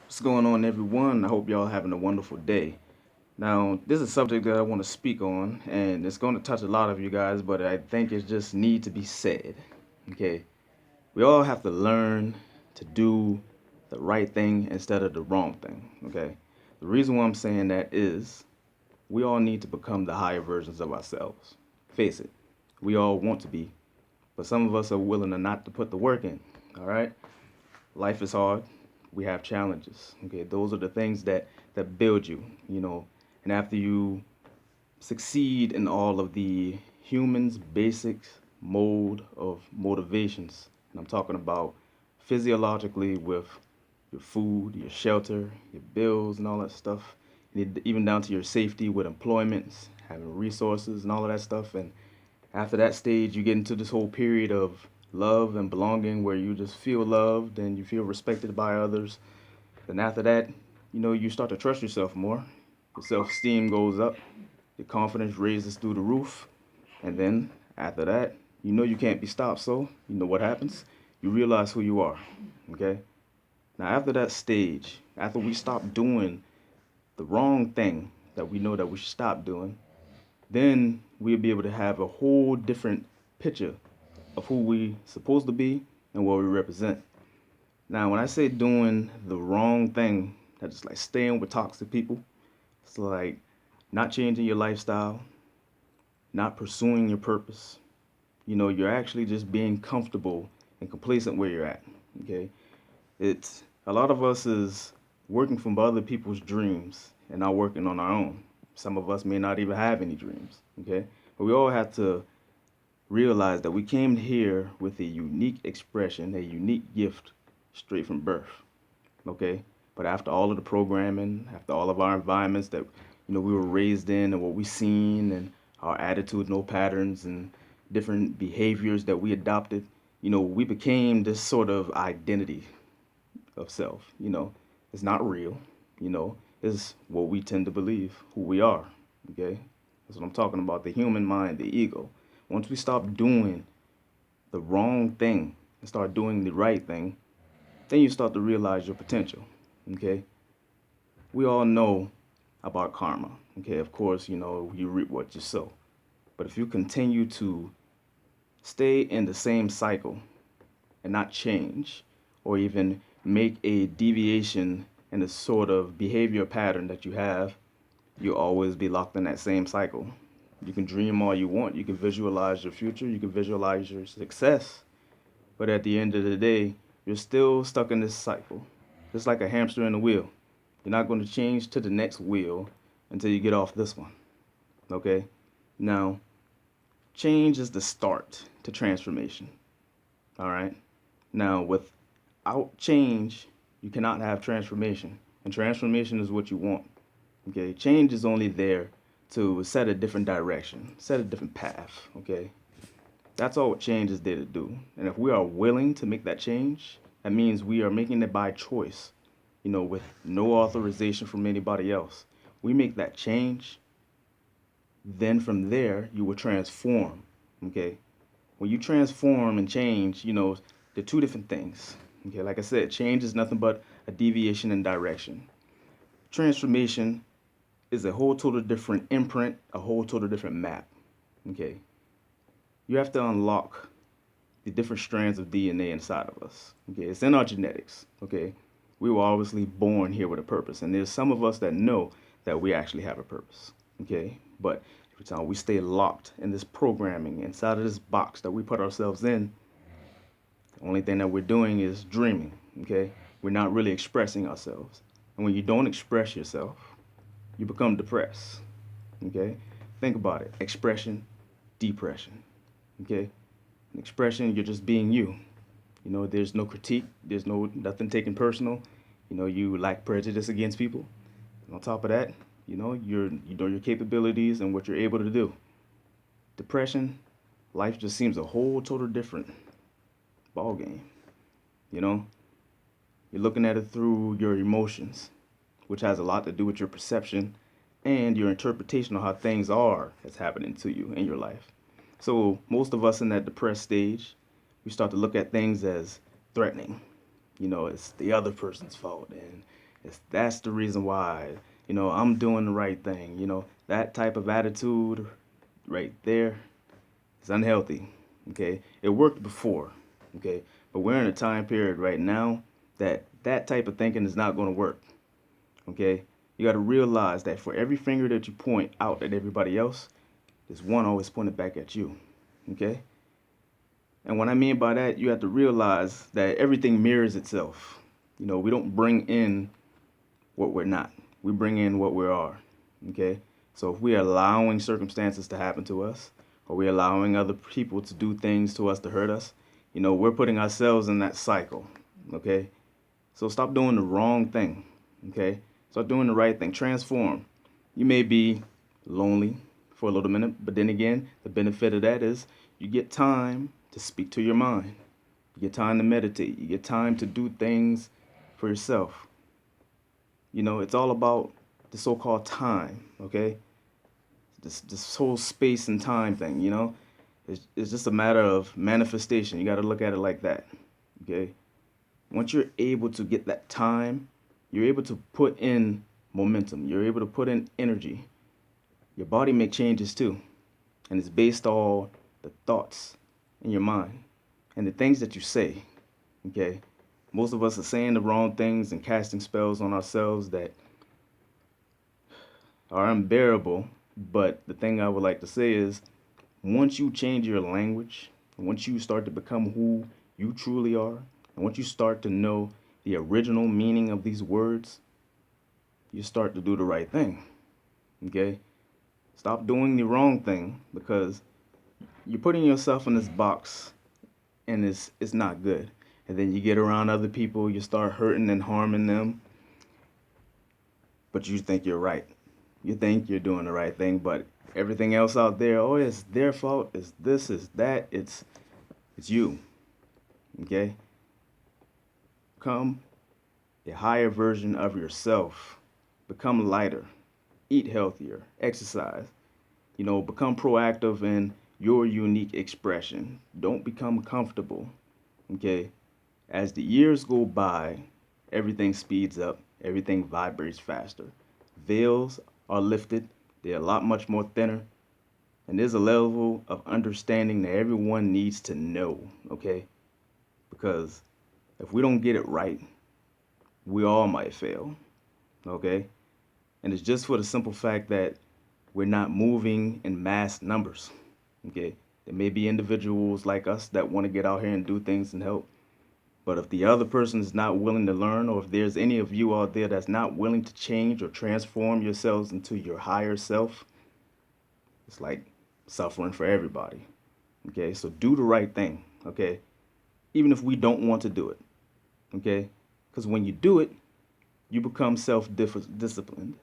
What's going on, everyone? I hope y'all having a wonderful day. Now, this is a subject that I want to speak on, and it's going to touch a lot of you guys, but I think it just need to be said. Okay, we all have to learn to do the right thing instead of the wrong thing. Okay, the reason why I'm saying that is we all need to become the higher versions of ourselves. Face it, we all want to be, but some of us are willing to not to put the work in. All right, life is hard. We have challenges. Okay, those are the things that build you. And after you succeed in all of the humans' basic mode of motivations, and I'm talking about physiologically with your food, your shelter, your bills, and all that stuff, and even down to your safety with employments, having resources, and all of that stuff. And after that stage, you get into this whole period of love and belonging where you just feel loved and you feel respected by others. Then after that, you start to trust yourself more. Your self-esteem goes up, your confidence raises through the roof, and then after that, you can't be stopped. So, you know what happens? You realize who you are. Okay? Now, after that stage, after we stop doing the wrong thing that we know that we should stop doing, then we'll be able to have a whole different picture of who we supposed to be and what we represent. Now, when I say doing the wrong thing, that's like staying with toxic people. It's like not changing your lifestyle, not pursuing your purpose. You're actually just being comfortable and complacent where you're at. Okay, it's a lot of us is working from other people's dreams and not working on our own. Some of us may not even have any dreams. Okay, but we all have to realize that we came here with a unique expression, a unique gift straight from birth. Okay, but after all of the programming, after all of our environments that we were raised in and what we seen and our attitudinal patterns and different behaviors that we adopted, we became this sort of identity of self. It's not real. It's what we tend to believe who we are. Okay, that's what I'm talking about. The human mind, the ego. Once we stop doing the wrong thing and start doing the right thing, then you start to realize your potential. Okay, we all know about karma. Okay, of course, you reap what you sow. But if you continue to stay in the same cycle and not change or even make a deviation in the sort of behavior pattern that you have, you'll always be locked in that same cycle. You can dream all you want, you can visualize your future, you can visualize your success, but at the end of the day, you're still stuck in this cycle. Just like a hamster in a wheel. You're not going to change to the next wheel until you get off this one. Okay? Now, change is the start to transformation. All right? Now, without change, you cannot have transformation. And transformation is what you want. Okay? Change is only there to set a different direction, set a different path. Okay? That's all what change is there to do. And if we are willing to make that change, that means we are making it by choice, with no authorization from anybody else. We make that change, then from there, you will transform. Okay? When you transform and change, they're two different things. Okay? Like I said, change is nothing but a deviation in direction. Transformation is a whole total different imprint, a whole total different map. Okay? You have to unlock the different strands of DNA inside of us. Okay, it's in our genetics. Okay, we were obviously born here with a purpose, and there's some of us that know that we actually have a purpose. Okay, but every time we stay locked in this programming inside of this box that we put ourselves in, the only thing that we're doing is dreaming. Okay, we're not really expressing ourselves, and when you don't express yourself, you become depressed. Okay, think about it: expression, depression. Okay, expression, you're just being you. There's no critique, there's nothing taken personal. You lack prejudice against people. And on top of that, you know your capabilities and what you're able to do. Depression, life just seems a whole total different ball game. You know, you're looking at it through your emotions, which has a lot to do with your perception and your interpretation of how things are that's happening to you in your life. So most of us in that depressed stage, we start to look at things as threatening. It's the other person's fault and That's the reason why, I'm doing the right thing. That type of attitude right there is unhealthy. Okay, it worked before. Okay, but we're in a time period right now that that type of thinking is not going to work. Okay, you got to realize that for every finger that you point out at everybody else, there's one always pointed back at you. Okay, and what I mean by that, you have to realize that everything mirrors itself. We don't bring in what we're not. We bring in what we are. Okay? So if we're allowing circumstances to happen to us, or we're allowing other people to do things to us to hurt us, we're putting ourselves in that cycle. Okay? So stop doing the wrong thing. Okay? Start doing the right thing. Transform. You may be lonely for a little minute, but then again, the benefit of that is you get time to speak to your mind. You get time to meditate. You get time to do things for yourself. It's all about the so-called time, okay? This whole space and time thing, it's just a matter of manifestation. You got to look at it like that, okay? Once you're able to get that time, you're able to put in momentum. You're able to put in energy. Your body make changes too, and it's based on the thoughts in your mind and the things that you say, okay? Most of us are saying the wrong things and casting spells on ourselves that are unbearable. But the thing I would like to say is once you change your language, once you start to become who you truly are, and once you start to know the original meaning of these words, you start to do the right thing. Okay? Stop doing the wrong thing because you're putting yourself in this box and it's not good. And then you get around other people, you start hurting and harming them, but you think you're right. You think you're doing the right thing, but everything else out there, oh, it's their fault, it's this, it's that, it's you. Okay? Become a higher version of yourself. Become lighter. Eat healthier. Exercise. Become proactive in your unique expression. Don't become comfortable. Okay? As the years go by, everything speeds up, everything vibrates faster. Veils are lifted, they're a lot much more thinner, and there's a level of understanding that everyone needs to know, okay? Because if we don't get it right, we all might fail, okay? And it's just for the simple fact that we're not moving in mass numbers, okay? There may be individuals like us that want to get out here and do things and help, but if the other person is not willing to learn, or if there's any of you out there that's not willing to change or transform yourselves into your higher self, it's like suffering for everybody. Okay, so do the right thing. Okay, even if we don't want to do it. Okay, because when you do it, you become self-disciplined.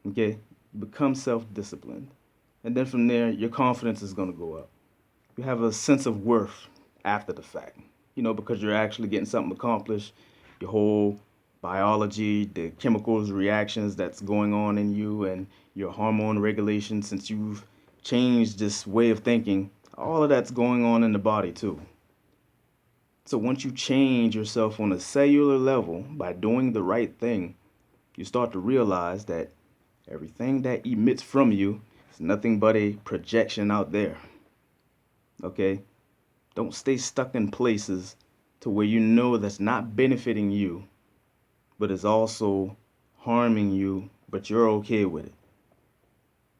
Okay, you become self-disciplined, and then from there, your confidence is going to go up. You have a sense of worth after the fact, because you're actually getting something accomplished. Your whole biology, the chemicals, reactions that's going on in you, and your hormone regulation, since you've changed this way of thinking, all of that's going on in the body too. So once you change yourself on a cellular level by doing the right thing, you start to realize that everything that emits from you is nothing but a projection out there. Okay? Don't stay stuck in places to where you know that's not benefiting you, but is also harming you, but you're okay with it.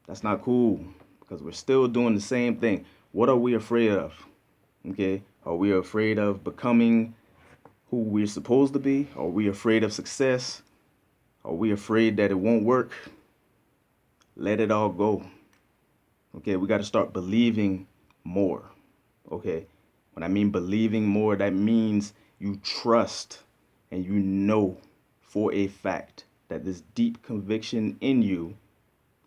That's not cool because we're still doing the same thing. What are we afraid of? Okay? Are we afraid of becoming who we're supposed to be? Are we afraid of success? Are we afraid that it won't work? Let it all go. Okay, we got to start believing more. Okay, when I mean believing more, that means you trust and you know for a fact that this deep conviction in you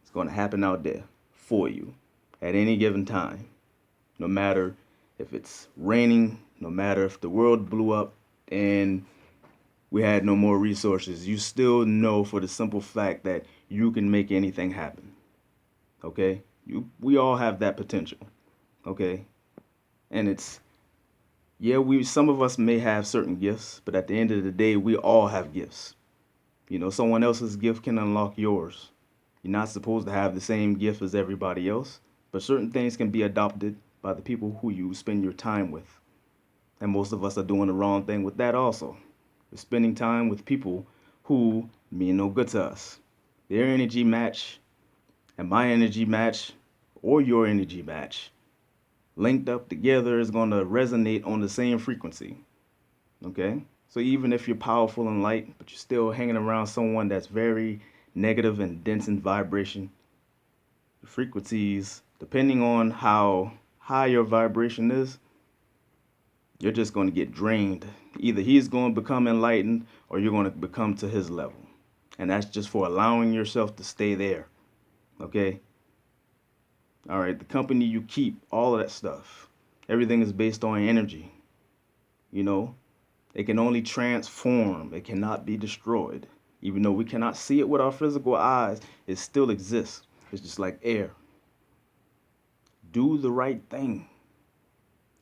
is going to happen out there for you at any given time. No matter if it's raining, no matter if the world blew up and we had no more resources, you still know for the simple fact that you can make anything happen. Okay? We all have that potential. Okay? And it's, yeah, some of us may have certain gifts, but at the end of the day, we all have gifts. Someone else's gift can unlock yours. You're not supposed to have the same gift as everybody else, but certain things can be adopted by the people who you spend your time with. And most of us are doing the wrong thing with that also. We're spending time with people who mean no good to us. Their energy match and my energy match or your energy match linked up together is going to resonate on the same frequency. Okay? So even if you're powerful and light, but you're still hanging around someone that's very negative and dense in vibration, the frequencies, depending on how high your vibration is, you're just going to get drained. Either he's going to become enlightened or you're going to become to his level. And that's just for allowing yourself to stay there. Okay? All right, the company you keep, all of that stuff. Everything is based on energy. You know, it can only transform, it cannot be destroyed. Even though we cannot see it with our physical eyes, it still exists. It's just like air. Do the right thing.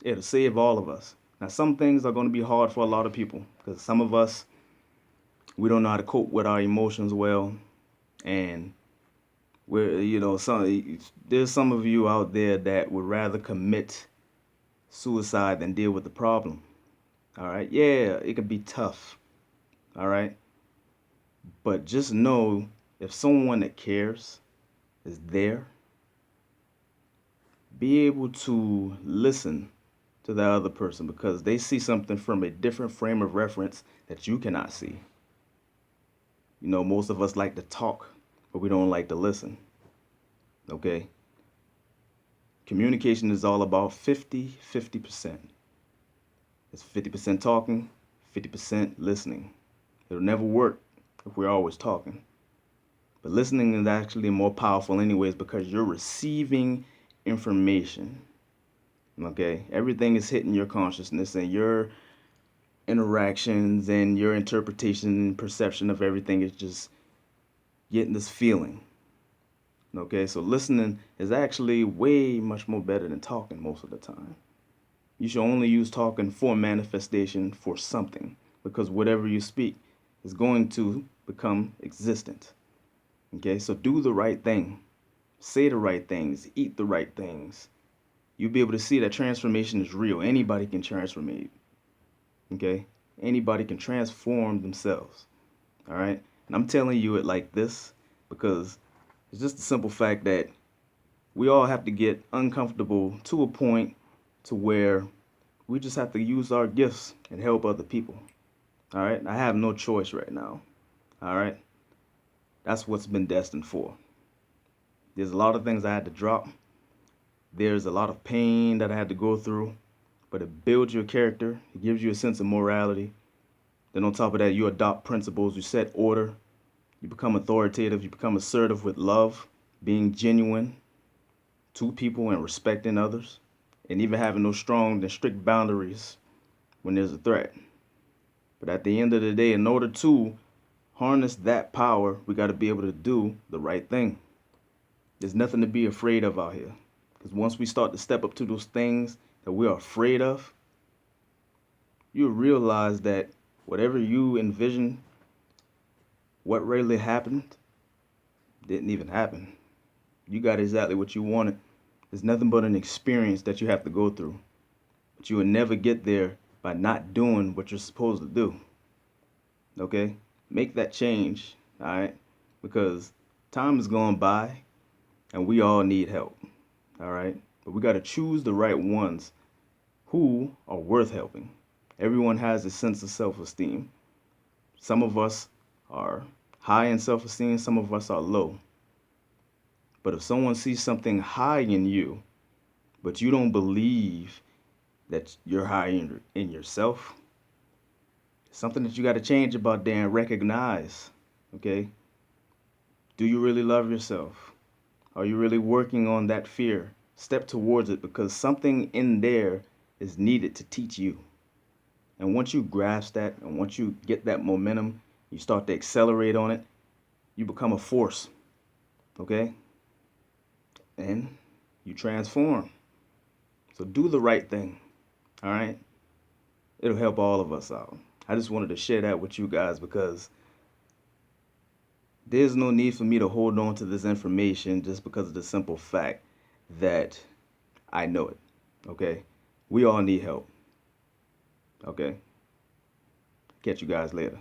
It'll save all of us. Now, some things are going to be hard for a lot of people because some of us, we don't know how to cope with our emotions well. And there's some of you out there that would rather commit suicide than deal with the problem. All right. Yeah, it could be tough. All right. But just know if someone that cares is there, be able to listen to the other person because they see something from a different frame of reference that you cannot see. Most of us like to talk, but we don't like to listen. Okay? Communication is all about 50-50%. It's 50% talking, 50% listening. It'll never work if we're always talking. But listening is actually more powerful anyways because you're receiving information. Okay? Everything is hitting your consciousness and your interactions and your interpretation and perception of everything is just getting this feeling. Okay? So listening is actually way much more better than talking most of the time. You should only use talking for manifestation for something because whatever you speak is going to become existent. Okay, so do the right thing, say the right things, eat the right things. You'll be able to see that transformation is real. Anybody can transform. Okay, anybody can transform themselves. All right, and I'm telling you it like this because it's just the simple fact that we all have to get uncomfortable to a point to where we just have to use our gifts and help other people. All right, I have no choice right now. All right, that's what's been destined for. There's a lot of things I had to drop. There's a lot of pain that I had to go through, but it builds your character. It gives you a sense of morality. Then on top of that, you adopt principles. You set order. You become authoritative. You become assertive with love, being genuine to people and respecting others, and even having those strong and strict boundaries when there's a threat. But at the end of the day, in order to harness that power, we got to be able to do the right thing. There's nothing to be afraid of out here. Because once we start to step up to those things that we are afraid of, you realize that whatever you envision, what really happened, didn't even happen. You got exactly what you wanted. It's nothing but an experience that you have to go through. But you will never get there by not doing what you're supposed to do. Okay? Make that change, all right? Because time is going by and we all need help, all right? But we got to choose the right ones who are worth helping. Everyone has a sense of self-esteem. Some of us are high in self-esteem, some of us are low. But if someone sees something high in you, but you don't believe that you're high in yourself, it's something that you got to change about there and recognize, okay? Do you really love yourself? Are you really working on that fear? Step towards it because something in there is needed to teach you. And once you grasp that and once you get that momentum, you start to accelerate on it, you become a force, okay? And you transform. So do the right thing, all right? It'll help all of us out. I just wanted to share that with you guys because There's no need for me to hold on to this information just because of the simple fact that I know it. Okay? We all need help. Okay? Catch you guys later.